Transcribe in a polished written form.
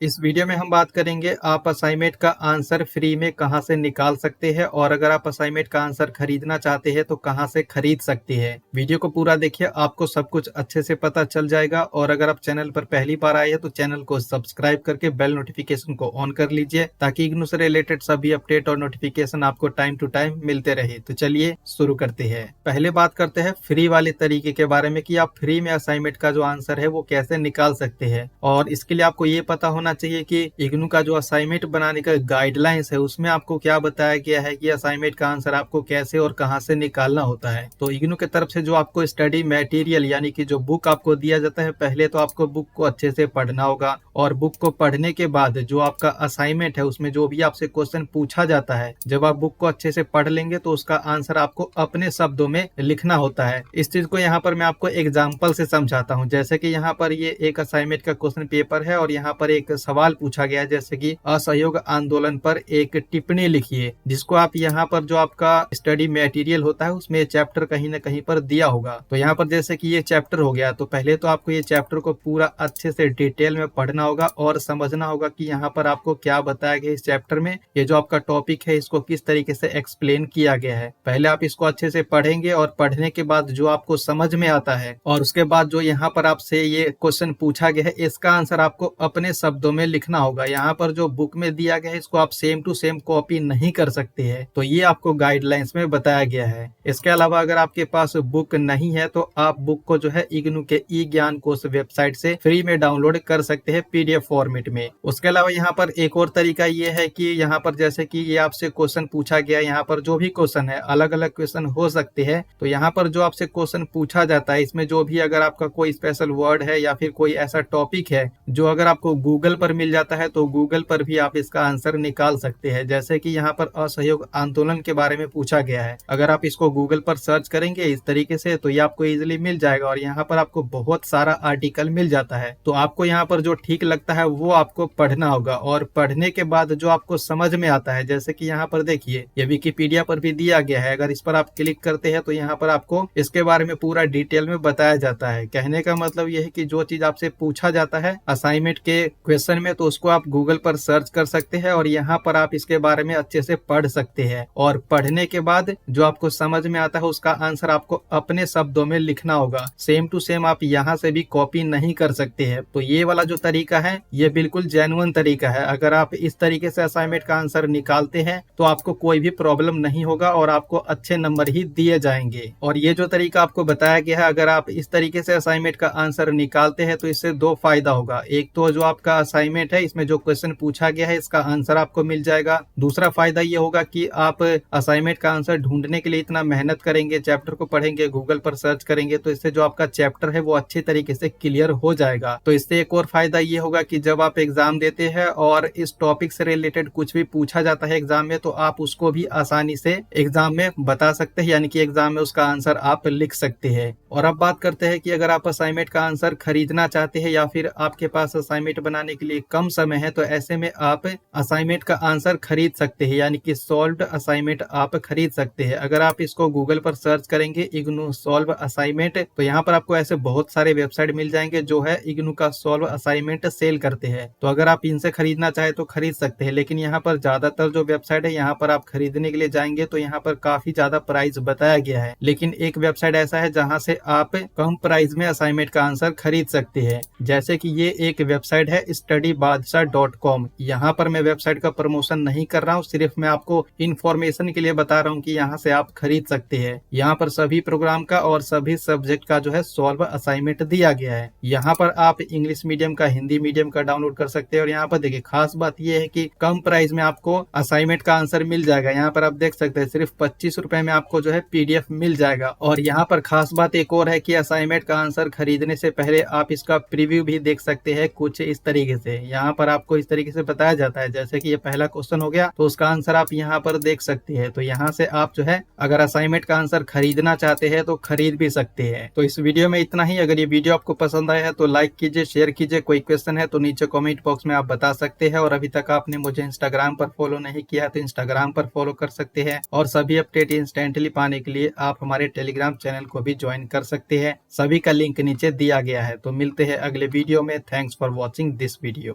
इस वीडियो में हम बात करेंगे आप असाइनमेंट का आंसर फ्री में कहां से निकाल सकते हैं और अगर आप असाइनमेंट का आंसर खरीदना चाहते हैं तो कहां से खरीद सकते हैं। वीडियो को पूरा देखिए, आपको सब कुछ अच्छे से पता चल जाएगा। और अगर आप चैनल पर पहली बार आए हैं तो चैनल को सब्सक्राइब करके बेल नोटिफिकेशन को ऑन कर लीजिए ताकि इग्नू से रिलेटेड सभी अपडेट और नोटिफिकेशन आपको टाइम टू टाइम मिलते रहे। तो चलिए शुरू करते हैं। पहले बात करते हैं फ्री वाले तरीके के बारे में कि आप फ्री में असाइनमेंट का जो आंसर है वो कैसे निकाल सकते हैं। और इसके लिए आपको ये पता होना चाहिए कि इग्नू का जो असाइनमेंट बनाने का गाइडलाइंस है उसमें आपको क्या बताया गया है कि असाइनमेंट का आंसर आपको कैसे और कहां से निकालना होता है। तो इग्नू की तरफ से जो आपको स्टडी मटेरियल यानी कि जो बुक आपको दिया जाता है, पहले तो आपको बुक को अच्छे से पढ़ना होगा और बुक को पढ़ने के बाद जो आपका असाइनमेंट है उसमें जो भी आपसे क्वेश्चन पूछा जाता है, जब आप बुक को अच्छे से पढ़ लेंगे तो उसका आंसर आपको अपने शब्दों में लिखना होता है। इस चीज को यहाँ पर मैं आपको एग्जाम्पल से समझाता हूँ। जैसे कि यहाँ पर ये एक असाइनमेंट का क्वेश्चन पेपर है और यहाँ पर एक सवाल पूछा गया है, जैसे कि असहयोग आंदोलन पर एक टिप्पणी लिखिए, जिसको आप यहाँ पर जो आपका स्टडी मटेरियल होता है उसमें चैप्टर कहीं ना कहीं पर दिया होगा। तो यहाँ पर जैसे कि ये चैप्टर हो गया, तो पहले तो आपको ये चैप्टर को पूरा अच्छे से डिटेल में पढ़ना होगा और समझना होगा कि यहाँ पर आपको क्या बताया गया इस चैप्टर में। ये जो आपका टॉपिक है इसको किस तरीके से एक्सप्लेन किया गया है, पहले आप इसको अच्छे से पढ़ेंगे और पढ़ने के बाद जो आपको समझ में आता है और उसके बाद जो यहाँ पर आपसे ये क्वेश्चन पूछा गया है इसका आंसर आपको अपने शब्दों में लिखना होगा। यहाँ पर जो बुक में दिया गया है इसको आप सेम टू सेम कॉपी नहीं कर सकते हैं, तो ये आपको गाइडलाइंस में बताया गया है। इसके अलावा अगर आपके पास बुक नहीं है तो आप बुक को जो है इग्नू के ई ज्ञान कोश वेबसाइट से फ्री में डाउनलोड कर सकते हैं पीडीएफ फॉर्मेट में। उसके अलावा यहाँ पर एक और तरीका ये है कि यहाँ पर जैसे कि ये आपसे क्वेश्चन पूछा गया, यहाँ पर जो भी क्वेश्चन है अलग अलग क्वेश्चन हो सकते हैं, तो यहाँ पर जो आपसे क्वेश्चन पूछा जाता है इसमें जो भी अगर आपका कोई स्पेशल वर्ड है या फिर कोई ऐसा टॉपिक है जो अगर आपको गूगल पर मिल जाता है तो गूगल पर भी आप इसका आंसर निकाल सकते हैं। जैसे कि यहाँ पर असहयोग आंदोलन के बारे में पूछा गया है, अगर आप इसको गूगल पर सर्च करेंगे इस तरीके से तो ये आपको इजिली मिल जाएगा और यहाँ पर आपको बहुत सारा आर्टिकल मिल जाता है। तो आपको यहाँ पर जो ठीक लगता है वो आपको पढ़ना होगा और पढ़ने के बाद जो आपको समझ में आता है, जैसे कि यहाँ पर देखिए ये विकिपीडिया पर भी दिया गया है, अगर इस पर आप क्लिक करते हैं तो यहाँ पर आपको इसके बारे में पूरा डिटेल में बताया जाता है। कहने का मतलब यह है कि जो चीज आपसे पूछा जाता है असाइनमेंट के क्वेश्चन में तो उसको आप गूगल पर सर्च कर सकते हैं और यहाँ पर आप इसके बारे में अच्छे से पढ़ सकते हैं और पढ़ने के बाद जो आपको समझ में आता है उसका आंसर आपको अपने शब्दों में लिखना होगा। सेम टू सेम आप यहाँ से भी कॉपी नहीं कर सकते हैं। तो ये वाला जो तरीका है ये बिल्कुल जेन्युइन तरीका है। अगर आप इस तरीके से असाइनमेंट का आंसर निकालते हैं तो आपको कोई भी प्रॉब्लम नहीं होगा और आपको अच्छे नंबर ही दिए जाएंगे। और ये जो तरीका आपको बताया गया है, अगर आप इस तरीके से असाइनमेंट का आंसर निकालते हैं तो इससे दो फायदा होगा। एक तो जो आपका असाइनमेंट है इसमें जो क्वेश्चन पूछा गया है इसका आंसर आपको मिल जाएगा। दूसरा फायदा ये होगा कि आप असाइनमेंट का आंसर ढूंढने के लिए इतना मेहनत करेंगे, चैप्टर को पढ़ेंगे, गूगल पर सर्च करेंगे, तो इससे जो आपका चैप्टर है वो अच्छी तरीके से क्लियर हो जाएगा। तो इससे एक और फायदा ये होगा कि जब आप एग्जाम देते हैं और इस टॉपिक से रिलेटेड कुछ भी पूछा जाता है एग्जाम में तो आप उसको भी आसानी से एग्जाम में बता सकते हैं, यानी कि एग्जाम में उसका आंसर आप लिख सकते हैं। और अब बात करते हैं कि अगर आप असाइनमेंट का आंसर खरीदना चाहते हैं या फिर आपके पास असाइनमेंट बनाने के लिए कम समय है तो ऐसे में आप असाइनमेंट का आंसर खरीद सकते हैं, यानी कि सॉल्व्ड असाइनमेंट आप खरीद सकते हैं। अगर आप इसको गूगल पर सर्च करेंगे इग्नू सॉल्व असाइनमेंट तो यहाँ पर आपको ऐसे बहुत सारे वेबसाइट मिल जाएंगे जो है इग्नू का सॉल्व असाइनमेंट सेल करते हैं। तो अगर आप इनसे खरीदना चाहे तो खरीद सकते हैं, लेकिन यहाँ पर ज्यादातर जो वेबसाइट है यहाँ पर आप खरीदने के लिए जाएंगे तो यहाँ पर काफी ज्यादा प्राइस बताया गया है। लेकिन एक वेबसाइट ऐसा है जहाँ से आप कम प्राइस में असाइनमेंट का आंसर खरीद सकते हैं। जैसे कि ये एक वेबसाइट है studybadsha.com। यहाँ पर मैं वेबसाइट का प्रमोशन नहीं कर रहा हूँ, सिर्फ मैं आपको इंफॉर्मेशन के लिए बता रहा हूँ कि यहाँ से आप खरीद सकते हैं। यहाँ पर सभी प्रोग्राम का और सभी सब्जेक्ट का जो है सॉल्व असाइनमेंट दिया गया है। यहाँ पर आप इंग्लिश मीडियम का, हिंदी मीडियम का डाउनलोड कर सकते हैं। और यहाँ पर देखिए खास बात यह है कि कम प्राइस में आपको असाइनमेंट का आंसर मिल जाएगा। यहाँ पर आप देख सकते हैं सिर्फ 25 रुपए में आपको जो है पीडीएफ मिल जाएगा। और यहाँ पर खास बात एक और है कि असाइनमेंट का आंसर खरीदने से पहले आप इसका प्रीव्यू भी देख सकते हैं कुछ इस तरीके से। यहाँ पर आपको इस तरीके से बताया जाता है, जैसे कि ये पहला क्वेश्चन हो गया तो उसका आंसर आप यहाँ पर देख सकते हैं। तो यहाँ से आप जो है अगर असाइनमेंट का आंसर खरीदना चाहते हैं तो खरीद भी सकते हैं। तो इस वीडियो में इतना ही। अगर ये वीडियो आपको पसंद आया है तो लाइक कीजिए, शेयर कीजिए। कोई क्वेश्चन है तो नीचे कमेंट बॉक्स में आप बता सकते हैं। और अभी तक आपने मुझे इंस्टाग्राम पर फॉलो नहीं किया है तो इंस्टाग्राम पर फॉलो कर सकते हैं। और सभी अपडेट इंस्टेंटली पाने के लिए आप हमारे टेलीग्राम चैनल को भी ज्वाइन कर सकते हैं। सभी का लिंक नीचे दिया गया है। तो मिलते हैं अगले वीडियो में। Thanks for watching this video.